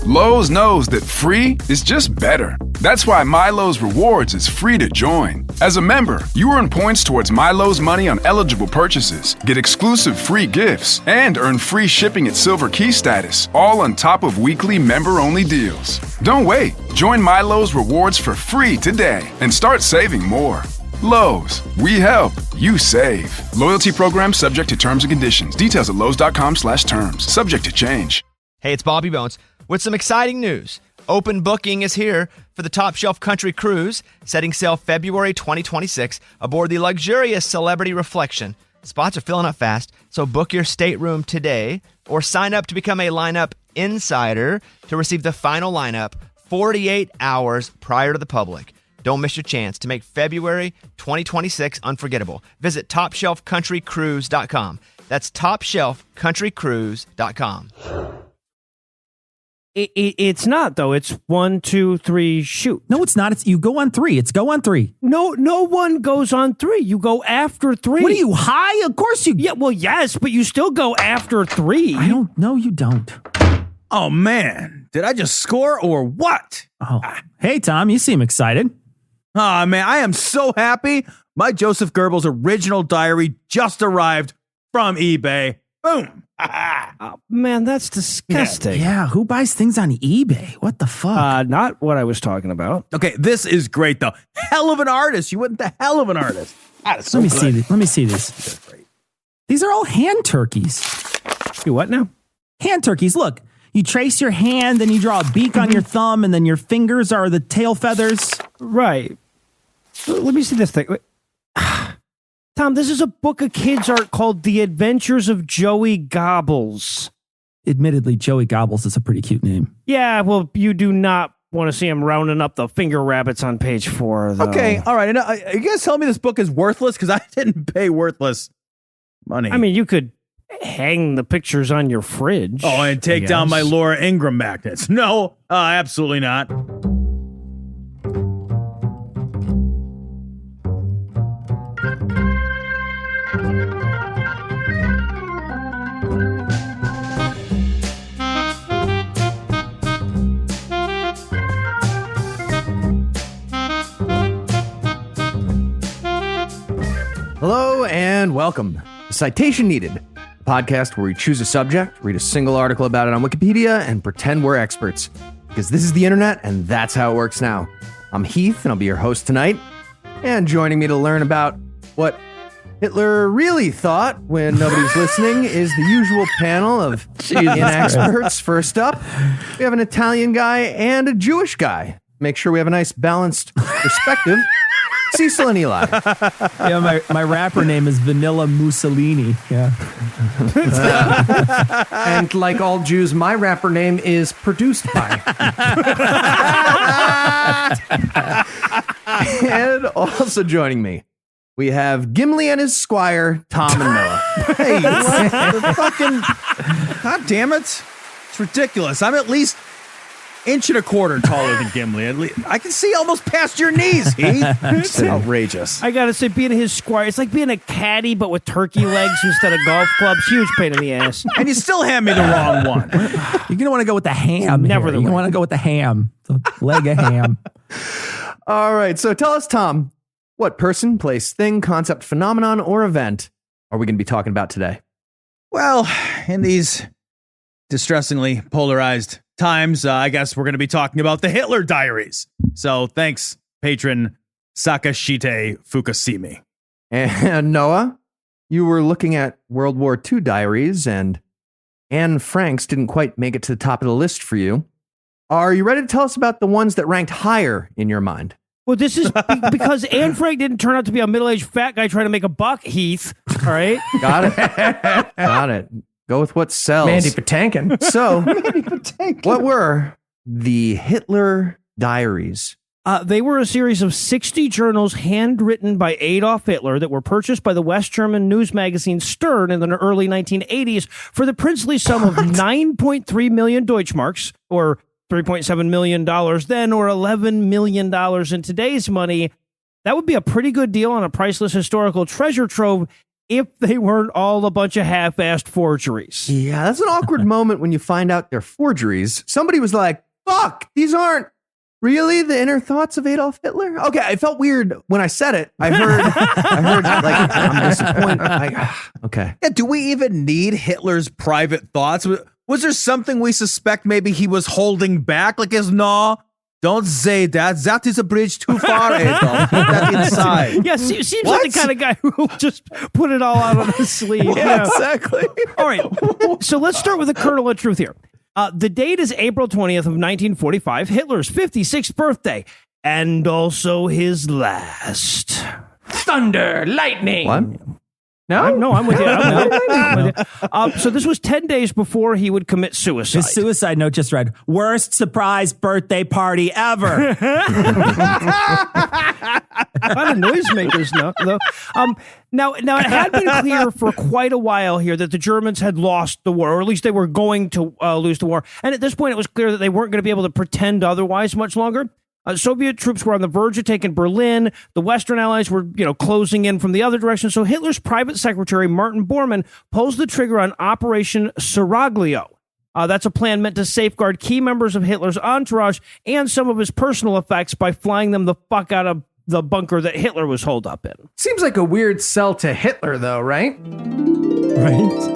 Lowe's knows that free is just better. That's why MyLowe's Rewards is free to join. As a member, you earn points towards MyLowe's money on eligible purchases, get exclusive free gifts, and earn free shipping at Silver Key status, all on top of weekly member-only deals. Don't wait. Join MyLowe's Rewards for free today and start saving more. Lowe's, we help, you save. Loyalty program subject to terms and conditions. Details at lowes.com/terms. Subject to change. Hey, it's Bobby Bones with some exciting news. Open booking is here for the Top Shelf Country Cruise, setting sail February 2026 aboard the luxurious Celebrity Reflection. Spots are filling up fast, so book your stateroom today or sign up to become a lineup insider to receive the final lineup 48 hours prior to the public. Don't miss your chance to make February 2026 unforgettable. Visit TopShelfCountryCruise.com. That's TopShelfCountryCruise.com. It's not, though. It's 1, 2, 3, shoot. No, it's not. It's you go on 3. It's go on 3. No one goes on 3. You go after 3. What are you, high? Of course you... Yeah, well, yes, but you still go after 3. I don't... No, you don't. Oh, man. Did I just score or what? Oh. Hey, Tom, you seem excited. Oh, man, I am so happy. My Joseph Goebbels original diary just arrived from eBay. Boom. Oh, man, that's disgusting. Yeah, who buys things on eBay? What the fuck? Not what I was talking about. Okay, this is great, though. Hell of an artist. You went the hell of an artist. So Let me see this. These are all hand turkeys. You what now? Hand turkeys. Look, you trace your hand, then you draw a beak on your thumb, and then your fingers are the tail feathers. Right. Let me see this thing. Tom, this is a book of kids' art called The Adventures of Joey Gobbles. Admittedly, Joey Gobbles is a pretty cute name. Yeah, well, you do not want to see him rounding up the finger rabbits on page 4, though. Okay, all right. And, you guys tell me this book is worthless? Because I didn't pay worthless money. I mean, you could hang the pictures on your fridge. Oh, and take down my Laura Ingraham magnets. No, absolutely not. Hello and welcome to Citation Needed, a podcast where we choose a subject, read a single article about it on Wikipedia, and pretend we're experts. Because this is the internet, and that's how it works now. I'm Heath, and I'll be your host tonight. And joining me to learn about what Hitler really thought when nobody's listening is the usual panel of inexperts. First up, we have an Italian guy and a Jewish guy. Make sure we have a nice balanced perspective. Cecil and Eli. Yeah, my rapper name is Vanilla Mussolini. Yeah. And like all Jews, my rapper name is Produced By. And also joining me, we have Gimli and his squire, Tom and Noah. Hey, what the fucking... God damn it. It's ridiculous. I'm at least inch and a quarter taller than Gimli. At least I can see almost past your knees, Heath. It's outrageous. I gotta say, being his squire, it's like being a caddy, but with turkey legs instead of golf clubs. Huge pain in the ass. And you still hand me the wrong one. You're going to want to go with the ham. Never here. the You're going to way. want to go with the ham. The leg of ham. All right, so tell us, Tom, what person, place, thing, concept, phenomenon, or event are we going to be talking about today? Well, in these distressingly polarized times, I guess we're going to be talking about the Hitler Diaries. So thanks, patron Sakashite Fukusimi. And Noah, you were looking at World War II diaries, and Anne Frank's didn't quite make it to the top of the list for you. Are you ready to tell us about the ones that ranked higher in your mind? Well, this is because Anne Frank didn't turn out to be a middle-aged fat guy trying to make a buck, Heath. All right? Got it. Got it. Go with what sells. Mandy Patinkin. So, what were the Hitler Diaries? They were a series of 60 journals handwritten by Adolf Hitler that were purchased by the West German news magazine Stern in the early 1980s for the princely sum of 9.3 million Deutschmarks, or $3.7 million then, or $11 million in today's money. That would be a pretty good deal on a priceless historical treasure trove if they weren't all a bunch of half-assed forgeries. Yeah, that's an awkward moment when you find out they're forgeries. Somebody was like, fuck, these aren't really the inner thoughts of Adolf Hitler? Okay, I felt weird when I said it. I heard like, I'm disappointed. Okay. Yeah, do we even need Hitler's private thoughts? Was there something we suspect maybe he was holding back? Like, no, don't say that. That is a bridge too far, Adolf. Put that inside. Yeah, seems like the kind of guy who will just put it all out on his sleeve. Yeah, exactly. All right, so let's start with a kernel of truth here. The date is April 20th of 1945, Hitler's 56th birthday, and also his last. Thunder, lightning. What? No? I'm with you. I'm with you. So this was 10 days before he would commit suicide. His suicide note just read, worst surprise birthday party ever. Not a noisemaker's note, though. Now, it had been clear for quite a while here that the Germans had lost the war, or at least they were going to lose the war. And at this point, it was clear that they weren't going to be able to pretend otherwise much longer. Soviet troops were on the verge of taking Berlin. The Western Allies were, closing in from the other direction. So Hitler's private secretary, Martin Bormann, pulls the trigger on Operation Seraglio. That's a plan meant to safeguard key members of Hitler's entourage and some of his personal effects by flying them the fuck out of the bunker that Hitler was holed up in. Seems like a weird sell to Hitler, though, right? Right.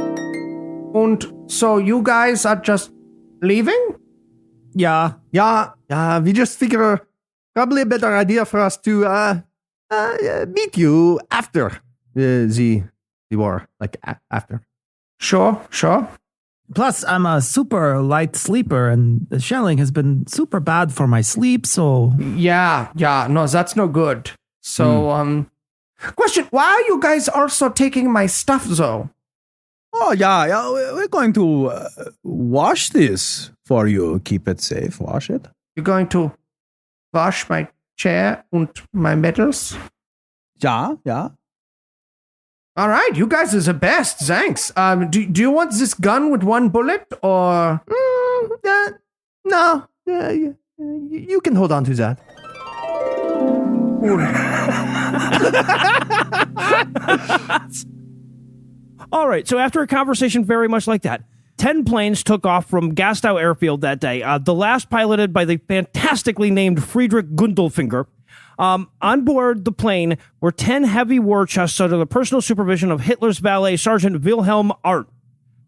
And so you guys are just leaving? Yeah. Yeah, we just figure probably a better idea for us to meet you after the war, like after. Sure. Plus, I'm a super light sleeper, and the shelling has been super bad for my sleep, so... Yeah, no, that's no good. So, question, why are you guys also taking my stuff, though? Oh, yeah, we're going to wash this for you. Keep it safe. Wash it. You're going to wash my chair and my medals? Yeah. All right, you guys are the best. Thanks. Do you want this gun with one bullet, or? No. You can hold on to that. All right, so after a conversation very much like that, 10 planes took off from Gastow Airfield that day, the last piloted by the fantastically named Friedrich Gundelfinger. On board the plane were 10 heavy war chests under the personal supervision of Hitler's valet, Sergeant Wilhelm Arndt.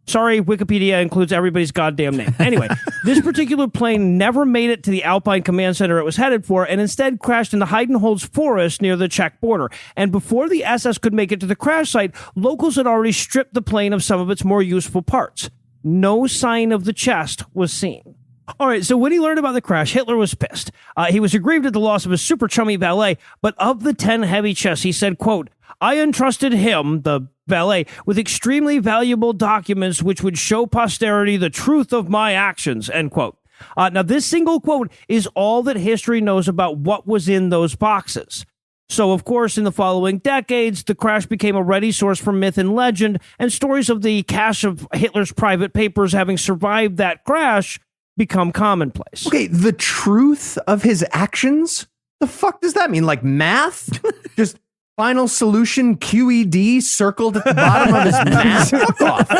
Sorry, Wikipedia includes everybody's goddamn name. Anyway, this particular plane never made it to the Alpine Command Center it was headed for, and instead crashed in the Heidenholz forest near the Czech border. And before the SS could make it to the crash site, locals had already stripped the plane of some of its more useful parts. No sign of the chest was seen. All right, so when he learned about the crash, Hitler was pissed. He was aggrieved at the loss of his super chummy valet, but of the 10 heavy chests, he said, quote, I entrusted him, the valet, with extremely valuable documents which would show posterity the truth of my actions, end quote. Now, this single quote is all that history knows about what was in those boxes. So, of course, in the following decades, the crash became a ready source for myth and legend, and stories of the cache of Hitler's private papers having survived that crash become commonplace. Okay, the truth of his actions? The fuck does that mean? Like math? Just final solution QED circled at the bottom of his math? Fuck off.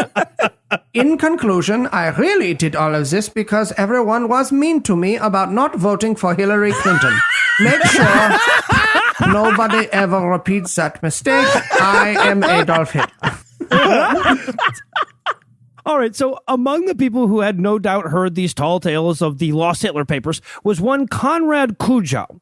In conclusion, I really did all of this because everyone was mean to me about not voting for Hillary Clinton. Make sure nobody ever repeats that mistake. I am Adolf Hitler. All right, so among the people who had no doubt heard these tall tales of the lost Hitler papers was one Konrad Kujow,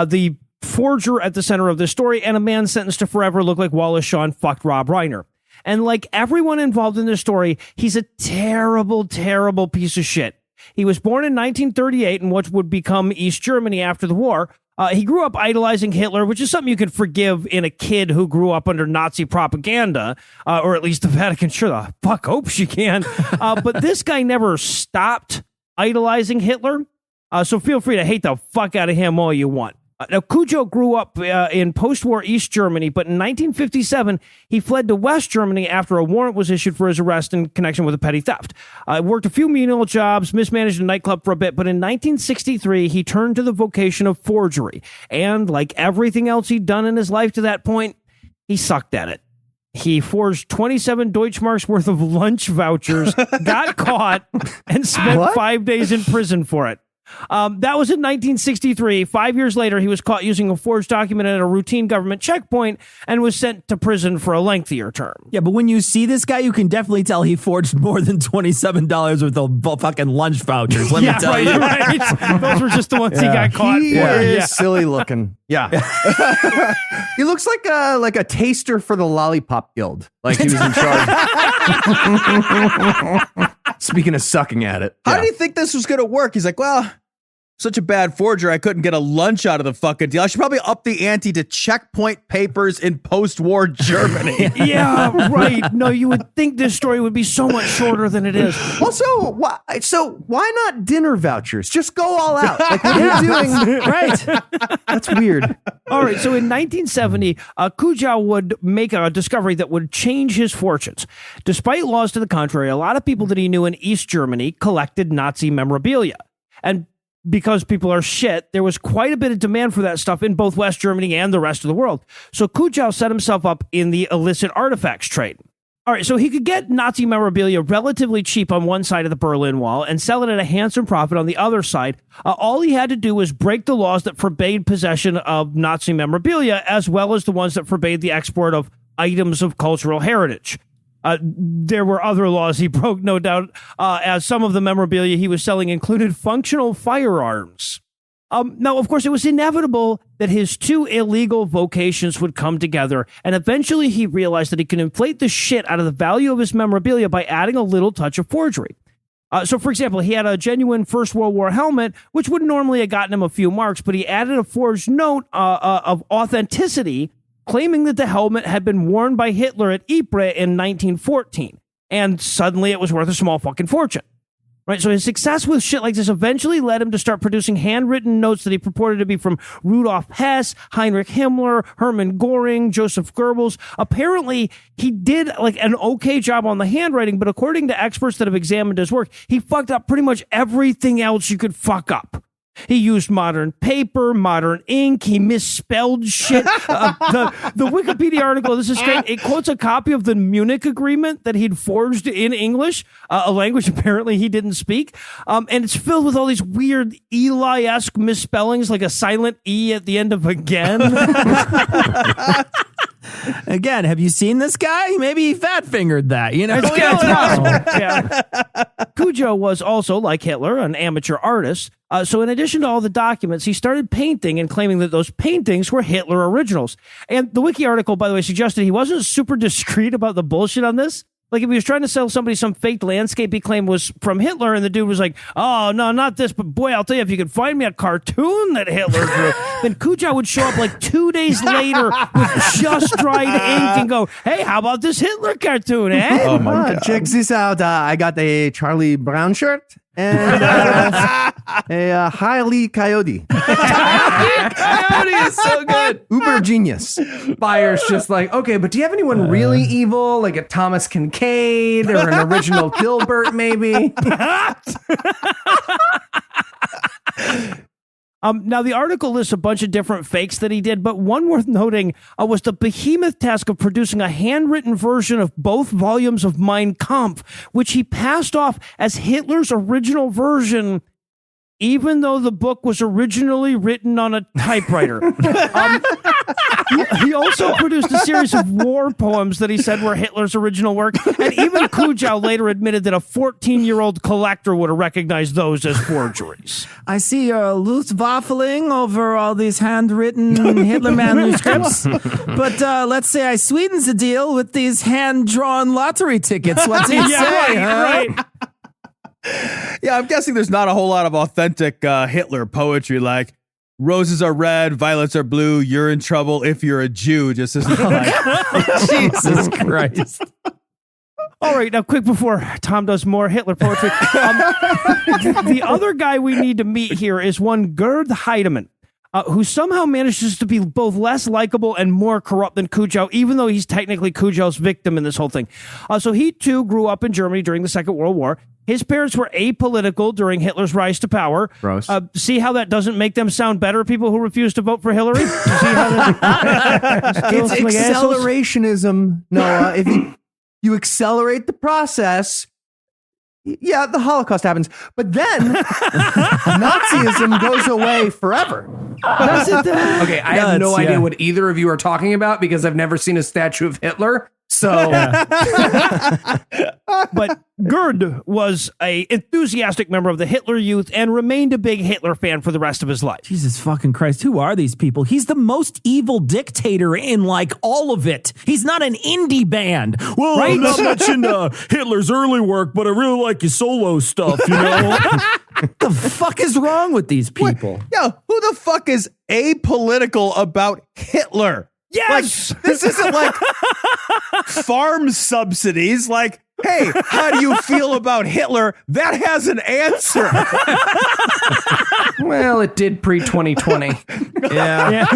the forger at the center of this story, and a man sentenced to forever look like Wallace Shawn fucked Rob Reiner. And like everyone involved in this story, he's a terrible, terrible piece of shit. He was born in 1938 in what would become East Germany after the war. He grew up idolizing Hitler, which is something you can forgive in a kid who grew up under Nazi propaganda, or at least the Vatican sure the fuck hopes you can. But this guy never stopped idolizing Hitler, so feel free to hate the fuck out of him all you want. Now, Kujow grew up in post-war East Germany, but in 1957, he fled to West Germany after a warrant was issued for his arrest in connection with a petty theft. Worked a few menial jobs, mismanaged a nightclub for a bit, but in 1963, he turned to the vocation of forgery. And like everything else he'd done in his life to that point, he sucked at it. He forged 27 Deutschmarks worth of lunch vouchers, got caught, and spent 5 days in prison for it. That was in 1963. 5 years later, he was caught using a forged document at a routine government checkpoint and was sent to prison for a lengthier term. Yeah, but when you see this guy, you can definitely tell he forged more than $27 worth of fucking lunch vouchers. Let me tell you. Right. Those were just the ones he got caught He for. is silly looking. Yeah. He looks like a taster for the Lollipop Guild. Like he was in charge. Speaking of sucking at it. How did he think this was going to work? He's like, well, such a bad forger, I couldn't get a lunch out of the fucking deal. I should probably up the ante to checkpoint papers in post-war Germany. Yeah, right. No, you would think this story would be so much shorter than it is. Also, why not dinner vouchers? Just go all out. Like, what are you doing? Right. That's weird. All right. So in 1970, Kujau would make a discovery that would change his fortunes. Despite laws to the contrary, a lot of people that he knew in East Germany collected Nazi memorabilia. And because people are shit, there was quite a bit of demand for that stuff in both West Germany and the rest of the world. So Kujau set himself up in the illicit artifacts trade. All right, so he could get Nazi memorabilia relatively cheap on one side of the Berlin Wall and sell it at a handsome profit on the other side. All he had to do was break the laws that forbade possession of Nazi memorabilia, as well as the ones that forbade the export of items of cultural heritage. There were other laws he broke, no doubt, as some of the memorabilia he was selling included functional firearms. Now, of course, it was inevitable that his two illegal vocations would come together, and eventually he realized that he could inflate the shit out of the value of his memorabilia by adding a little touch of forgery. So, for example, he had a genuine First World War helmet, which would normally have gotten him a few marks, but he added a forged note of authenticity, claiming that the helmet had been worn by Hitler at Ypres in 1914, and suddenly it was worth a small fucking fortune. Right, so his success with shit like this eventually led him to start producing handwritten notes that he purported to be from Rudolf Hess, Heinrich Himmler, Hermann Göring, Joseph Goebbels. Apparently, he did like an okay job on the handwriting, but according to experts that have examined his work, he fucked up pretty much everything else you could fuck up. He used modern paper, modern ink. He misspelled shit. The Wikipedia article, this is great. It quotes a copy of the Munich Agreement that he'd forged in English, a language apparently he didn't speak. And it's filled with all these weird Eli-esque misspellings, like a silent E at the end of again. Again, have you seen this guy? Maybe he fat-fingered that, you know? It's possible. Yeah. Kujau was also, like Hitler, an amateur artist. So in addition to all the documents, he started painting and claiming that those paintings were Hitler originals. And the wiki article, by the way, suggested he wasn't super discreet about the bullshit on this. Like, if he was trying to sell somebody some fake landscape he claimed was from Hitler, and the dude was like, oh, no, not this, but boy, I'll tell you, if you could find me a cartoon that Hitler drew, then Kujau would show up like 2 days later with just dried ink and go, hey, how about this Hitler cartoon, eh? Oh, my God. Check this out. I got a Charlie Brown shirt and a Haile Coyote. Coyote is so good. Uber genius. Buyer's just like, okay, but do you have anyone really evil, like a Thomas Kincaid or an original Dilbert, maybe? Now, the article lists a bunch of different fakes that he did, but one worth noting was the behemoth task of producing a handwritten version of both volumes of Mein Kampf, which he passed off as Hitler's original version, even though the book was originally written on a typewriter. He also produced a series of war poems that he said were Hitler's original work, and even Kujau later admitted that a 14-year-old collector would have recognized those as forgeries. I see you're loose waffling over all these handwritten Hitler manuscripts, but let's say I sweetens the deal with these hand-drawn lottery tickets. What's it say? Right. Yeah, I'm guessing there's not a whole lot of authentic Hitler poetry like roses are red, violets are blue, you're in trouble if you're a Jew. Just isn't like Jesus Christ. All right, now quick before Tom does more Hitler poetry. The other guy we need to meet here is one Gerd Heidemann, who somehow manages to be both less likable and more corrupt than Kujau, even though he's technically Kujau's victim in this whole thing. So he, too, grew up in Germany during the Second World War. His parents were apolitical during Hitler's rise to power. Gross. See how that doesn't make them sound better, people who refuse to vote for Hillary? You see how that It's like assholes? accelerationism, Noah. If you accelerate the process, yeah, the Holocaust happens, but then Nazism goes away forever. Does it, though? Okay, I have no idea what either of you are talking about because I've never seen a statue of Hitler. So, But Gerd was a enthusiastic member of the Hitler Youth and remained a big Hitler fan for the rest of his life. Jesus fucking Christ, who are these people? He's the most evil dictator in like all of it. He's not an indie band. Well, I'm not much into Hitler's early work, but I really like his solo stuff, you know? What the fuck is wrong with these people? Yeah, who the fuck is apolitical about Hitler? Yes! Like, this isn't like farm subsidies. Like, hey, how do you feel about Hitler? That has an answer. well, it did pre-2020. Yeah.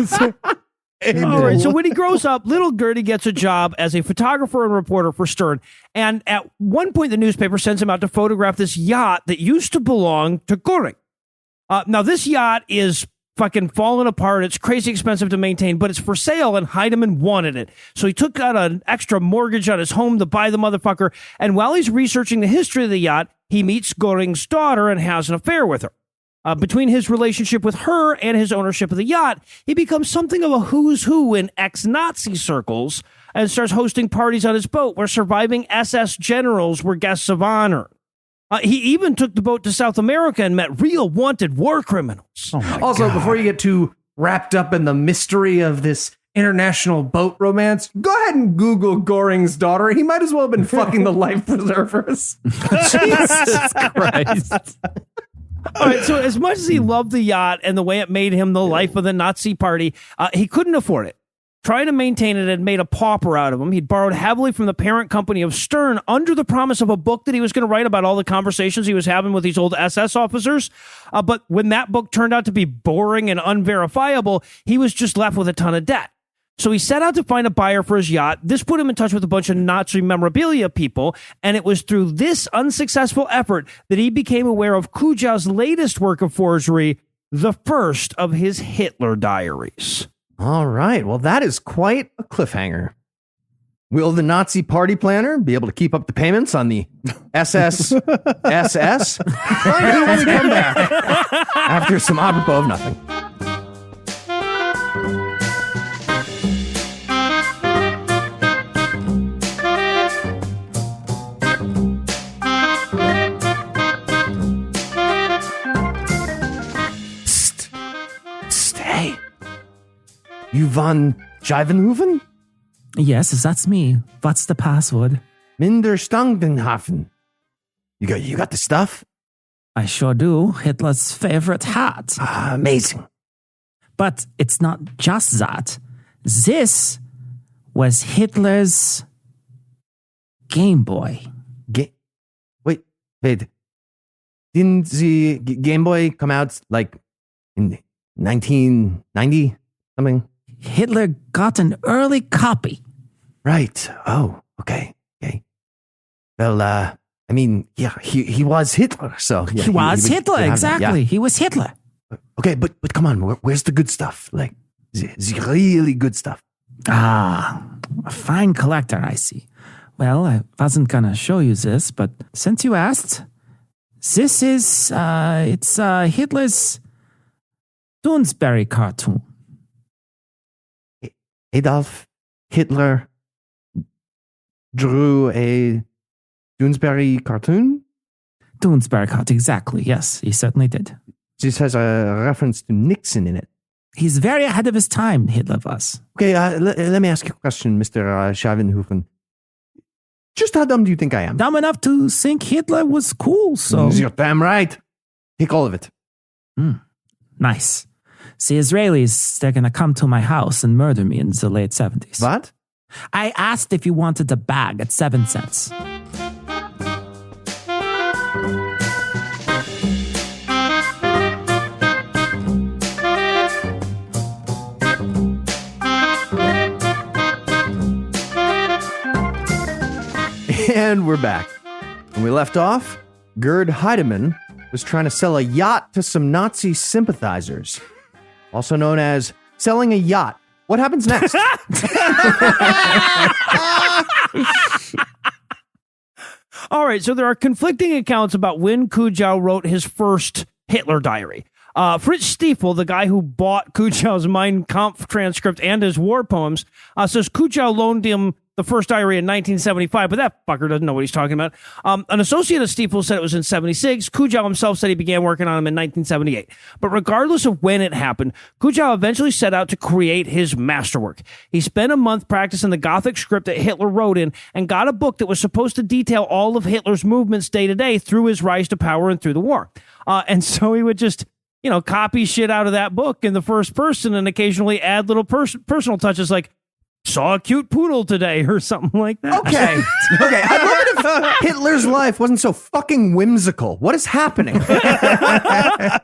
All right, so when he grows up, little Gertie gets a job as a photographer and reporter for Stern. And at one point, the newspaper sends him out to photograph this yacht that used to belong to Göring. Now, this yacht is fucking falling apart. It's crazy expensive to maintain, but it's for sale, and Heidemann wanted it. So he took out an extra mortgage on his home to buy the motherfucker. And while he's researching the history of the yacht, he meets Göring's daughter and has an affair with her. Between his relationship with her and his ownership of the yacht, he becomes something of a who's who in ex-Nazi circles and starts hosting parties on his boat where surviving SS generals were guests of honor. He even took the boat to South America and met real wanted war criminals. Also, before you get too wrapped up in the mystery of this international boat romance, go ahead and Google Göring's daughter. He might as well have been fucking the life preservers. Jesus Christ. All right, so as much as he loved the yacht and the way it made him the life of the Nazi party, he couldn't afford it. Trying to maintain it had made a pauper out of him. He'd borrowed heavily from the parent company of Stern under the promise of a book that he was going to write about all the conversations he was having with these old SS officers. But when that book turned out to be boring and unverifiable, he was just left with a ton of debt. So he set out to find a buyer for his yacht. This put him in touch with a bunch of Nazi memorabilia people, and it was through this unsuccessful effort that he became aware of Kuja's latest work of forgery, the first of his Hitler Diaries. All right. Well, that is quite a cliffhanger. Will the Nazi party planner be able to keep up the payments on the SSSS? Find out when we come back after some apropos of nothing. Stay. You von Scheibenhofen? Yes, that's me. What's the password? Minderstangenhafen. You got the stuff? I sure do. Hitler's favorite hat. Amazing. But it's not just that. This was Hitler's Game Boy. Wait. Didn't the Game Boy come out like in 1990 something? Hitler got an early copy. Right. Oh, okay. Well, I mean, yeah, he was Hitler, so yeah, He was would Hitler, have that, exactly. yeah. He was Hitler. Okay, but come on, where's the good stuff? Like, the really good stuff. Ah, a fine collector, I see. Well, I wasn't gonna show you this, but since you asked, this is, it's Hitler's Doonesbury cartoon. Adolf Hitler drew a Doonesbury cartoon? Doonesbury cartoon, exactly. Yes, he certainly did. This has a reference to Nixon in it. He's very ahead of his time, Hitler was. Okay, let me ask you a question, Mr. Scheibenhofen. Just how dumb do you think I am? Dumb enough to think Hitler was cool, so... You're damn right. Take all of it. Nice. The Israelis, they're gonna come to my house and murder me in the late 70s. What? I asked if you wanted a bag at 7 cents. And we're back. When we left off, Gerd Heidemann was trying to sell a yacht to some Nazi sympathizers, also known as selling a yacht. What happens next? All right, so there are conflicting accounts about when Kujow wrote his first Hitler diary. Fritz Stiefel, the guy who bought Kujaw's Mein Kampf transcript and his war poems, says Kujow loaned him the first diary in 1975, but that fucker doesn't know what he's talking about. An associate of Stiefel said it was in 76. Kujow himself said he began working on him in 1978. But regardless of when it happened, Kujow eventually set out to create his masterwork. He spent a month practicing the Gothic script that Hitler wrote in and got a book that was supposed to detail all of Hitler's movements day to day through his rise to power and through the war. And so he would just, copy shit out of that book in the first person and occasionally add little personal touches like, saw a cute poodle today or something like that. Okay. I'd love it if Hitler's life wasn't so fucking whimsical. What is happening?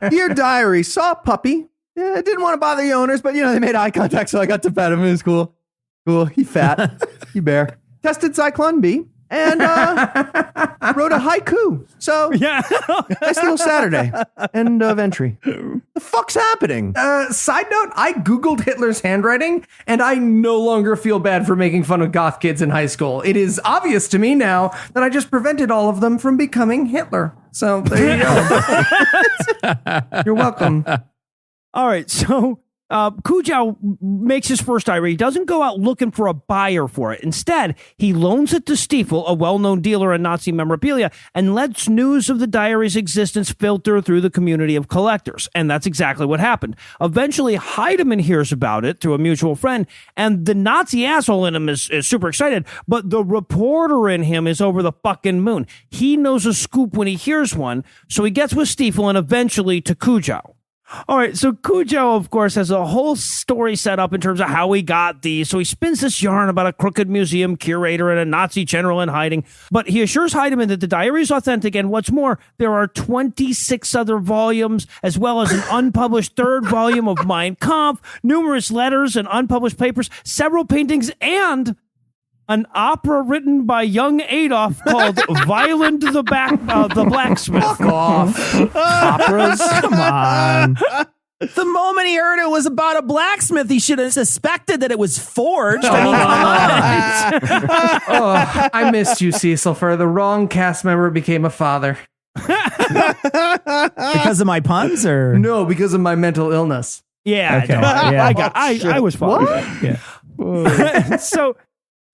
Dear diary, saw a puppy. Yeah, didn't want to bother the owners, but they made eye contact, so I got to pet him. It was cool. Cool. He fat. He bear. Tested Zyklon B and wrote a haiku. So Yeah. nice little Saturday. End of entry. The fuck's happening? Side note, I Googled Hitler's handwriting, and I no longer feel bad for making fun of goth kids in high school. It is obvious to me now that I just prevented all of them from becoming Hitler. So there you go. You're welcome. All right, so Kujow makes his first diary. He doesn't go out looking for a buyer for it. Instead, he loans it to Stiefel, a well-known dealer in Nazi memorabilia, and lets news of the diary's existence filter through the community of collectors. And that's exactly what happened. Eventually, Heidemann hears about it through a mutual friend, and the Nazi asshole in him is super excited, but the reporter in him is over the fucking moon. He knows a scoop when he hears one, so he gets with Stiefel and eventually to Kujow. All right, so Kujow, of course, has a whole story set up in terms of how he got these. So he spins this yarn about a crooked museum curator and a Nazi general in hiding. But he assures Heidemann that the diary is authentic, and what's more, there are 26 other volumes, as well as an unpublished third volume of Mein Kampf, numerous letters and unpublished papers, several paintings, and an opera written by young Adolf called Violent the Blacksmith. Fuck off. Operas? Come on. The moment he heard it was about a blacksmith, he should have suspected that it was forged. I missed you, Cecil, for the wrong cast member became a father. Because of my puns, or No, because of my mental illness. Yeah, Okay. I was fine. Yeah.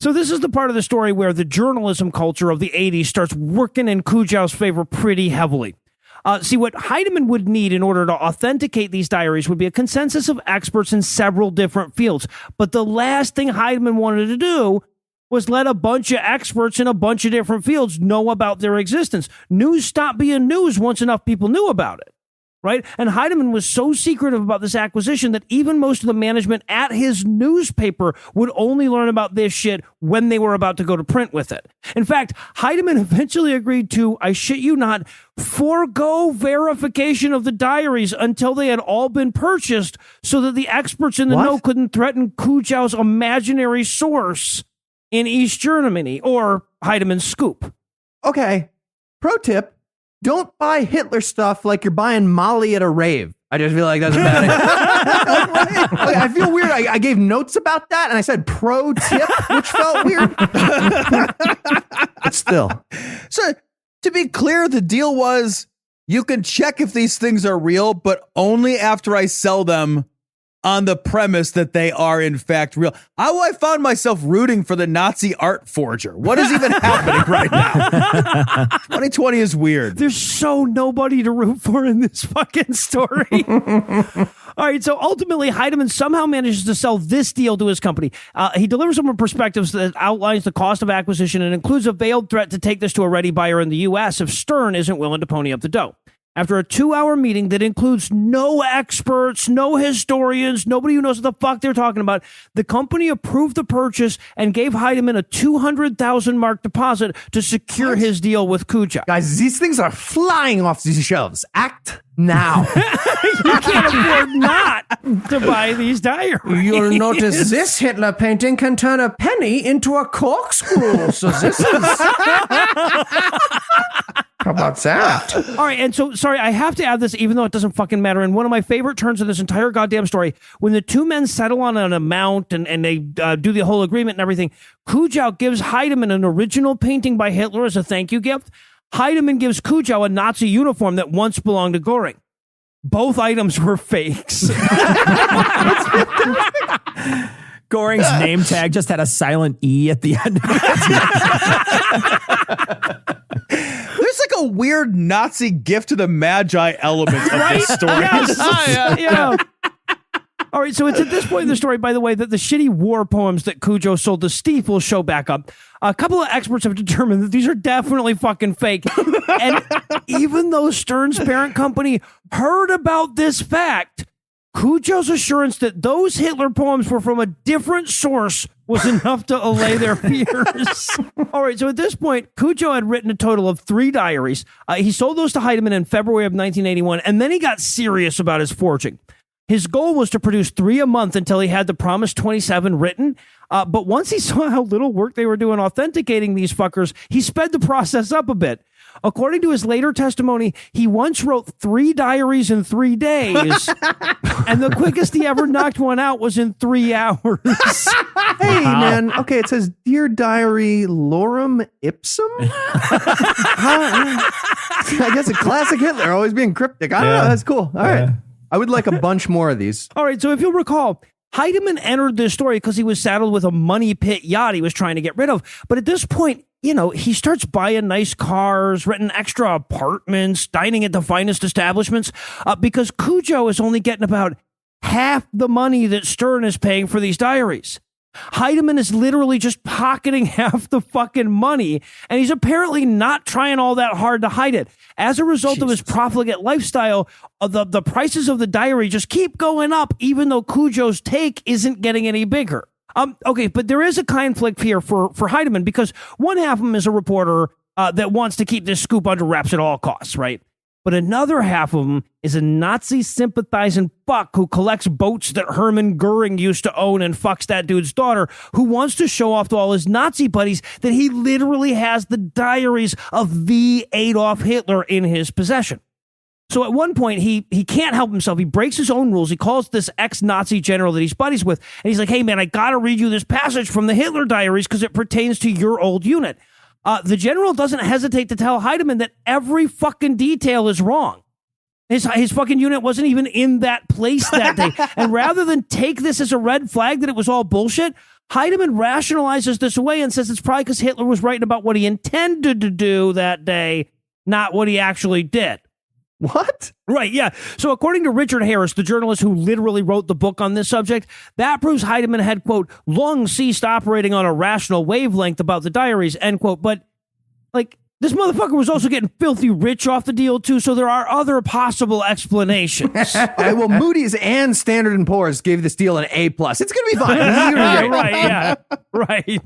So this is the part of the story where the journalism culture of the 80s starts working in Kujaw's favor pretty heavily. See, what Heidemann would need in order to authenticate these diaries would be a consensus of experts in several different fields. But the last thing Heidemann wanted to do was let a bunch of experts in a bunch of different fields know about their existence. News stopped being news once enough people knew about it. Right? And Heidemann was so secretive about this acquisition that even most of the management at his newspaper would only learn about this shit when they were about to go to print with it. In fact, Heidemann eventually agreed to, I shit you not, forego verification of the diaries until they had all been purchased so that the experts in the know couldn't threaten Kujaw's imaginary source in East Germany, or Heidemann's scoop. Okay. Pro tip. Don't buy Hitler stuff like you're buying Molly at a rave. I just feel like that's a bad idea. I feel weird. I gave notes about that, and I said pro tip, which felt weird. But still. So, to be clear, the deal was you can check if these things are real, but only after I sell them on the premise that they are in fact real. I found myself rooting for the Nazi art forger. What is even happening right now? 2020 is weird. There's so nobody to root for in this fucking story. All right, so ultimately, Heidemann somehow manages to sell this deal to his company. He delivers them a prospectus that outlines the cost of acquisition and includes a veiled threat to take this to a ready buyer in the U.S. if Stern isn't willing to pony up the dough. After a 2-hour meeting that includes no experts, no historians, nobody who knows what the fuck they're talking about, the company approved the purchase and gave Heidemann a 200,000 mark deposit to secure his deal with Kujow. Guys, these things are flying off these shelves. Act now. You can't afford not to buy these diaries. You'll notice this Hitler painting can turn a penny into a corkscrew. So this is... How about that? All right, and so, sorry, I have to add this, even though it doesn't fucking matter. And one of my favorite turns of this entire goddamn story, when the two men settle on an amount and they do the whole agreement and everything, Kujow gives Heidemann an original painting by Hitler as a thank you gift. Heidemann gives Kujow a Nazi uniform that once belonged to Göring. Both items were fakes. Goring's name tag just had a silent E at the end of it. There's like a weird Nazi gift to the Magi element of this story. Yes. Yeah. All right, so it's at this point in the story, by the way, that the shitty war poems that Cujo sold to Stiefel show back up. A couple of experts have determined that these are definitely fucking fake. And even though Stern's parent company heard about this fact, Cujo's assurance that those Hitler poems were from a different source was enough to allay their fears. All right, so at this point, Cujo had written a total of 3 diaries. He sold those to Heidemann in February of 1981, and then he got serious about his forging. His goal was to produce 3 a month until he had the promised 27 written. But once he saw how little work they were doing authenticating these fuckers, he sped the process up a bit. According to his later testimony, he once wrote 3 diaries in 3 days, and the quickest he ever knocked one out was in 3 hours. Hey, man. Okay, it says, Dear Diary, Lorem Ipsum? I guess a classic Hitler, always being cryptic. I don't know. That's cool. All right. I would like a bunch more of these. All right, so if you'll recall, Heidemann entered this story because he was saddled with a money pit yacht he was trying to get rid of. But at this point, you know, he starts buying nice cars, renting extra apartments, dining at the finest establishments, because Cujo is only getting about half the money that Stern is paying for these diaries. Heidemann is literally just pocketing half the fucking money, and he's apparently not trying all that hard to hide it. As a result of his profligate lifestyle, the prices of the diary just keep going up, even though Cujo's take isn't getting any bigger. Okay, but there is a conflict here for Heidemann, because one half of him is a reporter that wants to keep this scoop under wraps at all costs, right? But another half of him is a Nazi-sympathizing fuck who collects boats that Hermann Goering used to own and fucks that dude's daughter, who wants to show off to all his Nazi buddies that he literally has the diaries of the Adolf Hitler in his possession. So at one point, he can't help himself. He breaks his own rules. He calls this ex-Nazi general that he's buddies with, and he's like, hey, man, I got to read you this passage from the Hitler Diaries because it pertains to your old unit. The general doesn't hesitate to tell Heidemann that every fucking detail is wrong. His fucking unit wasn't even in that place that day. And rather than take this as a red flag that it was all bullshit, Heidemann rationalizes this away and says it's probably because Hitler was writing about what he intended to do that day, not what he actually did. What? Right, yeah. So according to Richard Harris, the journalist who literally wrote the book on this subject, that proves Heidemann had, quote, long ceased operating on a rational wavelength about the diaries, end quote. But, like, this motherfucker was also getting filthy rich off the deal, too, so there are other possible explanations. Okay, well, Moody's and Standard & Poor's gave this deal an A+. It's going to be fine. Right, yeah. Right.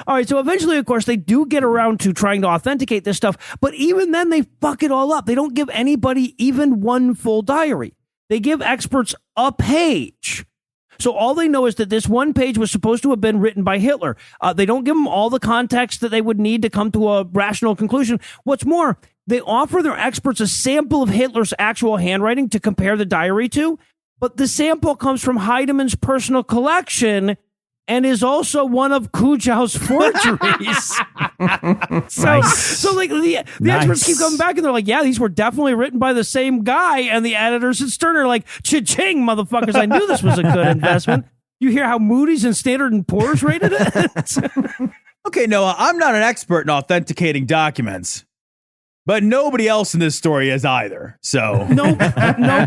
All right, so eventually, of course, they do get around to trying to authenticate this stuff, but even then, they fuck it all up. They don't give anybody even one full diary. They give experts a page. So all they know is that this one page was supposed to have been written by Hitler. They don't give them all the context that they would need to come to a rational conclusion. What's more, they offer their experts a sample of Hitler's actual handwriting to compare the diary to, but the sample comes from Heidemann's personal collection and is also one of Kujaw's forgeries. So like the experts keep coming back and they're like, yeah, these were definitely written by the same guy. And the editors at Stern are like, cha-ching, motherfuckers, I knew this was a good investment. You hear how Moody's and Standard & Poor's rated it? Okay, Noah, I'm not an expert in authenticating documents, but nobody else in this story is either. So no.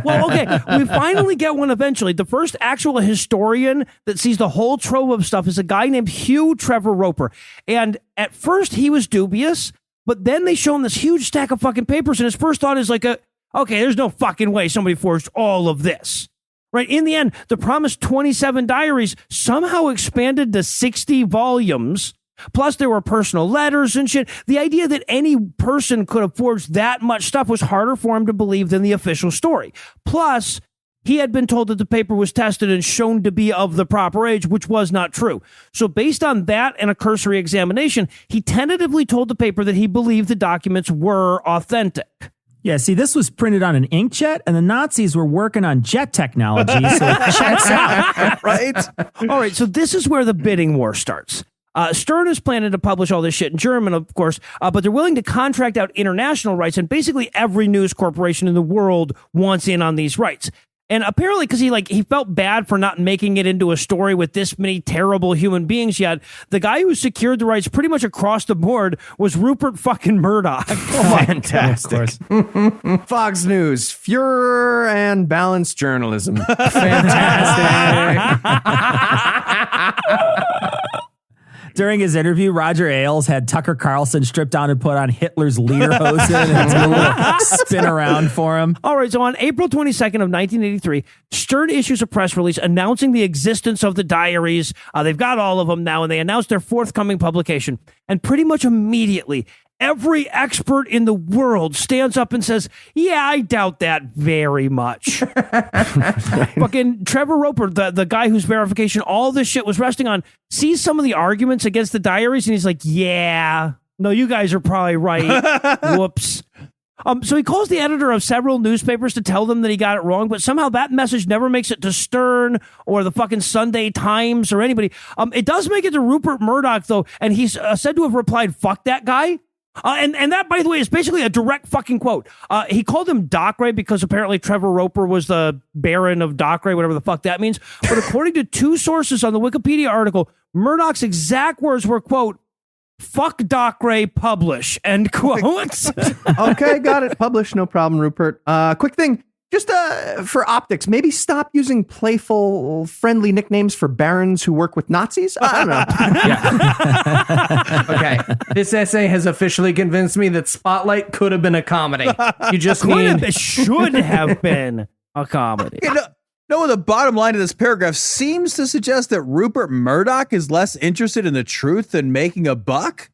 Well, okay. We finally get one eventually. The first actual historian that sees the whole trove of stuff is a guy named Hugh Trevor Roper. And at first he was dubious, but then they show him this huge stack of fucking papers. And his first thought is like, okay, there's no fucking way somebody forged all of this. Right. In the end, the promised 27 diaries somehow expanded to 60 volumes. Plus, there were personal letters and shit. The idea that any person could have forged that much stuff was harder for him to believe than the official story. Plus, he had been told that the paper was tested and shown to be of the proper age, which was not true. So based on that and a cursory examination, he tentatively told the paper that he believed the documents were authentic. Yeah, see, this was printed on an inkjet, and the Nazis were working on jet technology, so it checks out. Right? All right, so this is where the bidding war starts. Stern is planning to publish all this shit in German, of course, but they're willing to contract out international rights, and basically every news corporation in the world wants in on these rights. And apparently, because he felt bad for not making it into a story with this many terrible human beings yet, the guy who secured the rights pretty much across the board was Rupert fucking Murdoch. Fantastic. Fox News, Fuhrer and balanced journalism. Fantastic. During his interview, Roger Ailes had Tucker Carlson stripped down and put on Hitler's lederhosen and do a little spin around for him. All right, so on April 22nd of 1983, Stern issues a press release announcing the existence of the diaries. They've got all of them now, and they announced their forthcoming publication. And pretty much immediately, every expert in the world stands up and says, yeah, I doubt that very much. Fucking Trevor Roper, the guy whose verification all this shit was resting on, sees some of the arguments against the diaries, and he's like, yeah, no, you guys are probably right. Whoops. So he calls the editor of several newspapers to tell them that he got it wrong, but somehow that message never makes it to Stern or the fucking Sunday Times or anybody. It does make it to Rupert Murdoch, though, and he's said to have replied, fuck that guy. And that, by the way, is basically a direct fucking quote. He called him Dockwray because apparently Trevor Roper was the Baron of Dockwray, whatever the fuck that means. But according to two sources on the Wikipedia article, Murdoch's exact words were, quote, fuck Dockwray, publish, end quote. Okay, got it. Publish, no problem, Rupert. Quick thing. Just for optics, maybe stop using playful, friendly nicknames for barons who work with Nazis. I don't know. Okay, this essay has officially convinced me that Spotlight could have been a comedy. You just should have been a comedy. No, the bottom line of this paragraph seems to suggest that Rupert Murdoch is less interested in the truth than making a buck.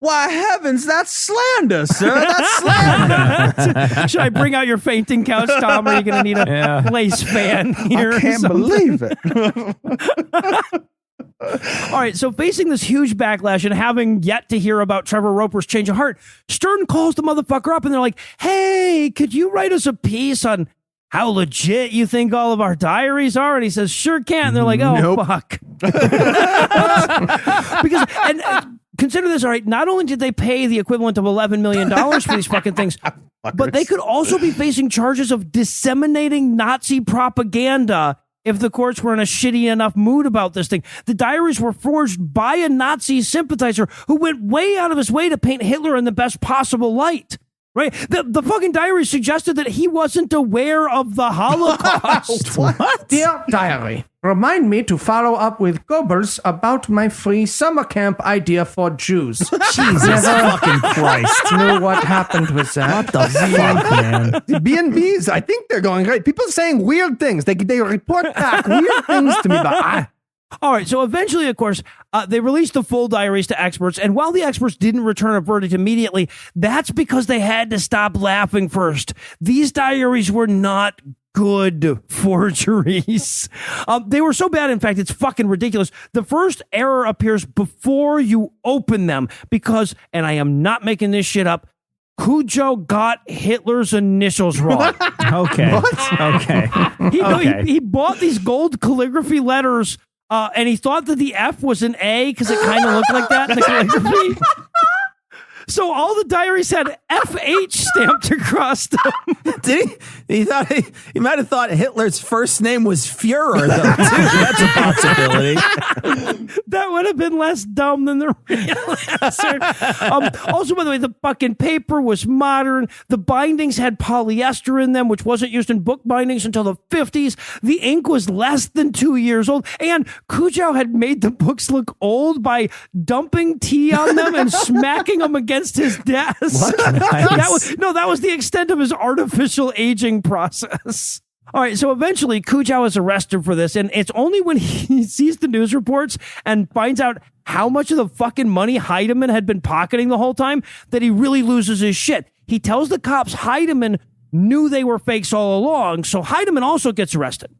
Why heavens, that's slander, sir. That's slander. Should I bring out your fainting couch, Tom? Or are you going to need a lace fan here? I can't believe it. All right, so facing this huge backlash and having yet to hear about Trevor Roper's change of heart, Stern calls the motherfucker up and they're like, hey, could you write us a piece on how legit you think all of our diaries are? And he says, sure can. And they're like, oh, nope. Fuck. Because, consider this, all right, not only did they pay the equivalent of $11 million for these fucking things, but they could also be facing charges of disseminating Nazi propaganda if the courts were in a shitty enough mood about this thing. The diaries were forged by a Nazi sympathizer who went way out of his way to paint Hitler in the best possible light. Right? The fucking diary suggested that he wasn't aware of the Holocaust. What? Dear diary, remind me to follow up with Goebbels about my free summer camp idea for Jews. Jesus fucking Christ. Knew what happened with that. What the fuck, man? B&Bs, I think they're going great. People saying weird things. They report back weird things to me, but All right, so eventually, of course, they released the full diaries to experts, and while the experts didn't return a verdict immediately, that's because they had to stop laughing first. These diaries were not good forgeries. They were so bad, in fact, it's fucking ridiculous. The first error appears before you open them because, and I am not making this shit up, Cujo got Hitler's initials wrong. Okay. What? Okay. He bought these gold calligraphy letters and he thought that the F was an A because it kind of looked like that in the calligraphy. So all the diaries had FH stamped across them. Did he? He might have thought Hitler's first name was Führer, though, too. That's a possibility. That would have been less dumb than the real answer. Also, by the way, the fucking paper was modern. The bindings had polyester in them, which wasn't used in book bindings until the 50s. The ink was less than 2 years old. And Cujo had made the books look old by dumping tea on them and smacking them against his desk. That was the extent of his artificial aging process. All right, so eventually Cujo is arrested for this, and it's only when he sees the news reports and finds out how much of the fucking money Heidemann had been pocketing the whole time that he really loses his shit. He tells the cops Heidemann knew they were fakes all along. So Heidemann also gets arrested.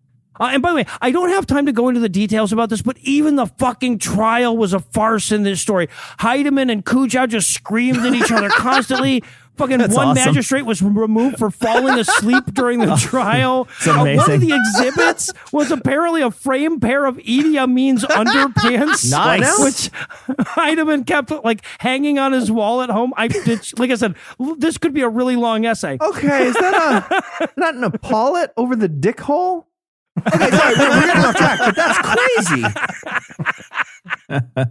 And by the way, I don't have time to go into the details about this, but even the fucking trial was a farce in this story. Heidemann and Kujow just screamed at each other constantly. Fucking That's one awesome. magistrate was removed for falling asleep during the trial. amazing. One of the exhibits was apparently a framed pair of Idi Amin's underpants. Nice. Which Heidemann kept like hanging on his wall at home. Like I said, this could be a really long essay. Okay, is that an epaulet over the dick hole? Okay, sorry, we're getting off track, but that's crazy.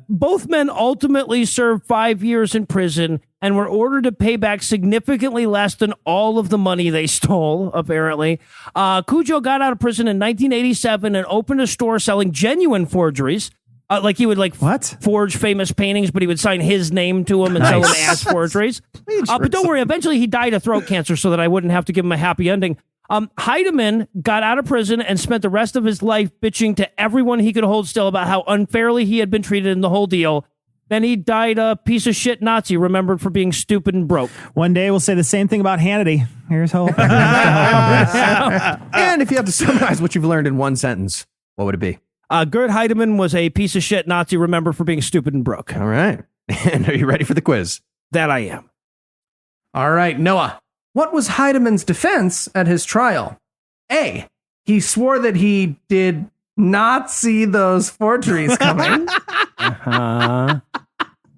Both men ultimately served 5 years in prison and were ordered to pay back significantly less than all of the money they stole, apparently. Cujo got out of prison in 1987 and opened a store selling genuine forgeries. Like he would forge famous paintings, but he would sign his name to them and sell them as forgeries. But don't worry, eventually he died of throat cancer so that I wouldn't have to give him a happy ending. Heidemann got out of prison and spent the rest of his life bitching to everyone he could hold still about how unfairly he had been treated in the whole deal. Then he died a piece of shit Nazi remembered for being stupid and broke. One day we'll say the same thing about Hannity. Here's hope. And if you have to summarize what you've learned in one sentence, what would it be? Gerd Heidemann was a piece of shit Nazi remembered for being stupid and broke. All right. And are you ready for the quiz? That I am. All right, Noah. What was Heidemann's defense at his trial? A. He swore that he did not see those forgeries coming.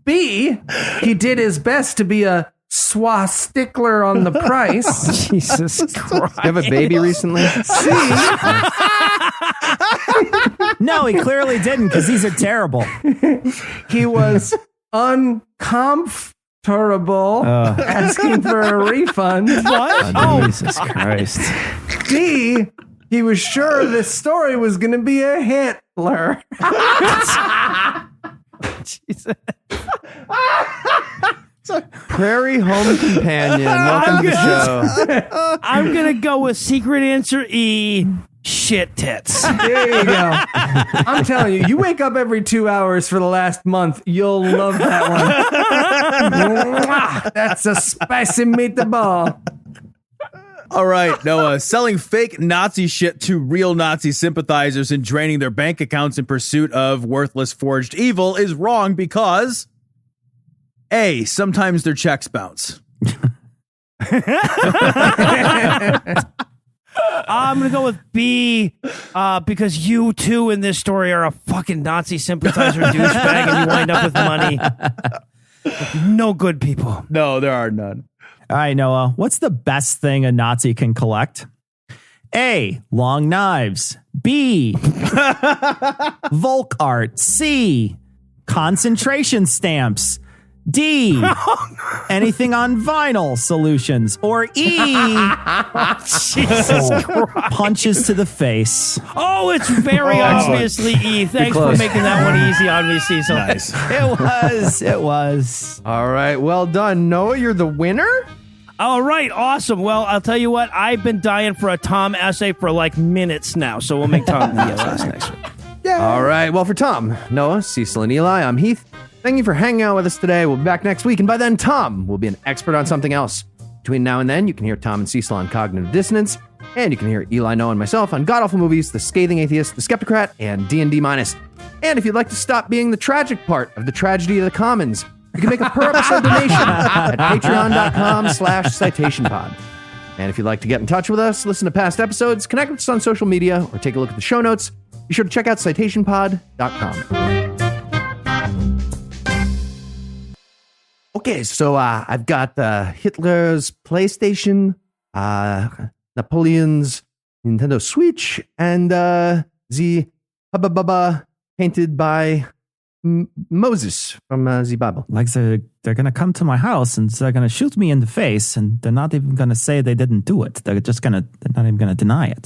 B. He did his best to be a swastickler on the price. Jesus Christ. You have a baby recently? C. No, he clearly didn't because these are terrible. He was uncomfortable asking for a refund. What? Oh, Jesus Christ. D. He was sure this story was going to be a Hitler. Jesus. Prairie Home Companion. Welcome to the show. I'm going to go with secret answer E. Shit tits. There you go. I'm telling you, you wake up every 2 hours for the last month, you'll love that one. Mwah! That's a spicy meatball. All right, Noah. Selling fake Nazi shit to real Nazi sympathizers and draining their bank accounts in pursuit of worthless forged evil is wrong because A, sometimes their checks bounce. I'm going to go with B because you too in this story are a fucking Nazi sympathizer douchebag and you wind up with money. No good people. No, there are none. All right, Noah, what's the best thing a Nazi can collect? A, long knives. B, Volk art. C, concentration stamps. D, anything on vinyl solutions. Or E, Jesus Christ. punches to the face. Oh, it's very obviously E. Thanks for close. making that one easy on me, Cecil. Nice. It was. All right. Well done, Noah. You're the winner. All right, awesome. Well, I'll tell you what, I've been dying for a Tom essay for like minutes now, so we'll make Tom the essay next week. All right. Well, for Tom, Noah, Cecil, and Eli, I'm Heath. Thank you for hanging out with us today. We'll be back next week, and by then, Tom will be an expert on something else. Between now and then, you can hear Tom and Cecil on Cognitive Dissonance, and you can hear Eli, Noah, and myself on God-Awful Movies, The Scathing Atheist, The Skeptocrat, and D&D Minus. And if you'd like to stop being the tragic part of the tragedy of the commons, you can make a per-episode donation at patreon.com/citationpod. And if you'd like to get in touch with us, listen to past episodes, connect with us on social media, or take a look at the show notes, be sure to check out citationpod.com. Okay, so I've got Hitler's PlayStation, Napoleon's Nintendo Switch, and the Hubba Bubba painted by Moses from the Bible. Like they're going to come to my house and they're going to shoot me in the face and they're not even going to say they didn't do it. They're not even going to deny it.